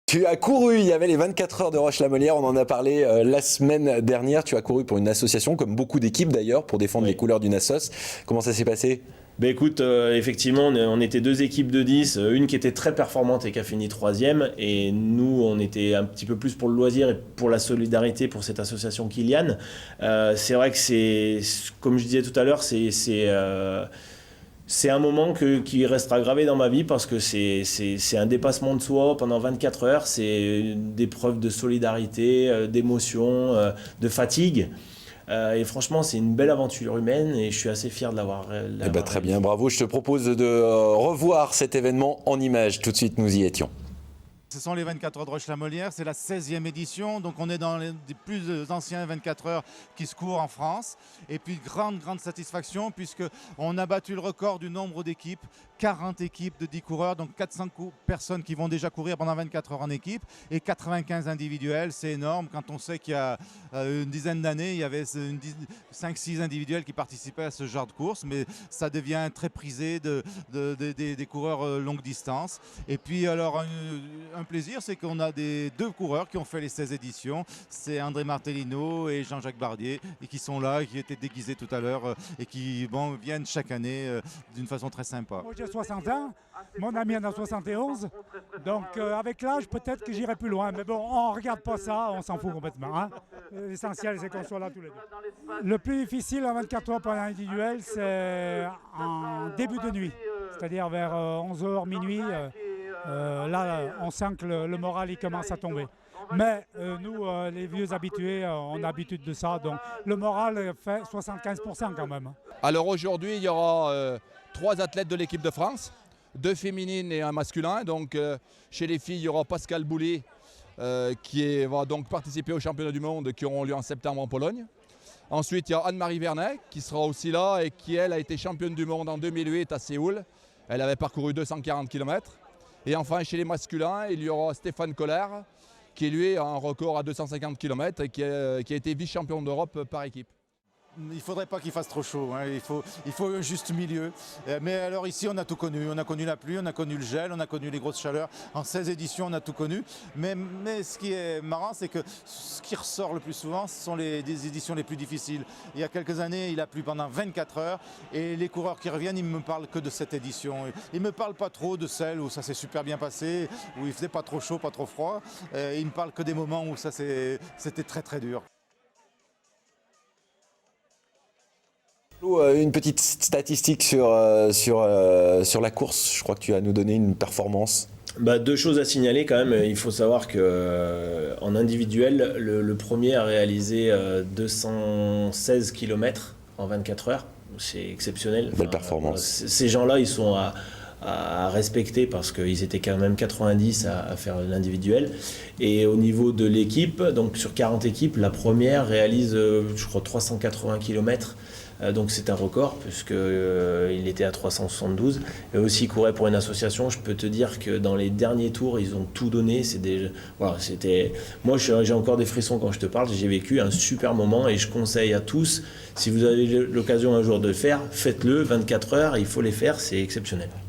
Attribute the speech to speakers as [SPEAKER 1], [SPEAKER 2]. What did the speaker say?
[SPEAKER 1] Tu as couru, il y avait les 24 heures de Roche-la-Molière, on en a parlé la semaine dernière. Tu as couru pour une association, comme beaucoup d'équipes d'ailleurs, pour défendre les couleurs d'une assos. Comment ça s'est passé ?
[SPEAKER 2] Ben écoute, effectivement, on était deux équipes de 10, une qui était très performante et qui a fini 3e, et nous, on était un petit peu plus pour le loisir et pour la solidarité pour cette association Kilian. C'est vrai que c'est, comme je disais tout à l'heure, c'est un moment qui restera gravé dans ma vie parce que c'est un dépassement de soi pendant 24 heures, c'est des preuves de solidarité, d'émotion, de fatigue. Et franchement, c'est une belle aventure humaine et je suis assez fier de l'avoir
[SPEAKER 1] Très bien, bravo. Je te propose de revoir cet événement en images. Tout de suite, nous y étions.
[SPEAKER 3] Ce sont les 24 heures de Roche-la-Molière, c'est la 16e édition, donc on est dans les plus anciens 24 heures qui se courent en France. Et puis grande satisfaction puisqu'on a battu le record du nombre d'équipes, 40 équipes de 10 coureurs, donc 400 personnes qui vont déjà courir pendant 24 heures en équipe et 95 individuels, c'est énorme quand on sait qu'il y a une dizaine d'années, il y avait 5-6 individuels qui participaient à ce genre de course, mais ça devient très prisé des coureurs longue distance. Et puis alors un plaisir, c'est qu'on a deux coureurs qui ont fait les 16 éditions. C'est André Martellino et Jean-Jacques Bardier et qui sont là, qui étaient déguisés tout à l'heure et qui viennent chaque année d'une façon très sympa.
[SPEAKER 4] Moi j'ai 60 ans, mon ami en a 71, donc avec l'âge peut-être que j'irai plus loin. Mais bon, on ne regarde pas ça, on s'en fout complètement. Hein. L'essentiel c'est qu'on soit là tous les deux. Le plus difficile en 24 heures pour un individuel, c'est en début de nuit, c'est-à-dire vers 11h, minuit. Là, on sent que le moral il commence à tomber. Mais nous, les vieux habitués, on a l'habitude de ça. Donc le moral fait 75% quand même.
[SPEAKER 5] Alors aujourd'hui, il y aura 3 athlètes de l'équipe de France, 2 féminines et un masculin. Donc chez les filles, il y aura Pascal Boulay qui va donc participer aux championnats du monde qui auront lieu en septembre en Pologne. Ensuite, il y a Anne-Marie Vernet qui sera aussi là et qui, elle, a été championne du monde en 2008 à Séoul. Elle avait parcouru 240 km. Et enfin, chez les masculins, il y aura Stéphane Collère, qui lui a un record à 250 km et qui a été vice-champion d'Europe par équipe.
[SPEAKER 3] Il ne faudrait pas qu'il fasse trop chaud, hein. Il faut un juste milieu. Mais alors ici, on a tout connu. On a connu la pluie, on a connu le gel, on a connu les grosses chaleurs. En 16 éditions, on a tout connu. Mais ce qui est marrant, c'est que ce qui ressort le plus souvent, ce sont les éditions les plus difficiles. Il y a quelques années, il a plu pendant 24 heures. Et les coureurs qui reviennent, ils ne me parlent que de cette édition. Ils ne me parlent pas trop de celle où ça s'est super bien passé, où il ne faisait pas trop chaud, pas trop froid. Ils ne me parlent que des moments où c'était très dur.
[SPEAKER 1] Une petite statistique sur la course. Je crois que tu as nous donné une performance.
[SPEAKER 2] Deux choses à signaler quand même. Il faut savoir qu'en individuel, le premier a réalisé 216 km en 24 heures. C'est exceptionnel.
[SPEAKER 1] Belle performance.
[SPEAKER 2] Ces gens-là, ils sont à respecter parce qu'ils étaient quand même 90 à faire l'individuel. Et au niveau de l'équipe, donc sur 40 équipes, la première réalise, je crois, 380 km. Donc c'est un record puisqu'il était à 372 et aussi il courait pour une association. Je peux te dire que dans les derniers tours ils ont tout donné. Moi j'ai encore des frissons quand je te parle. J'ai vécu un super moment et je conseille à tous, si vous avez l'occasion un jour de le faire, faites-le. 24 heures, il faut les faire, c'est exceptionnel.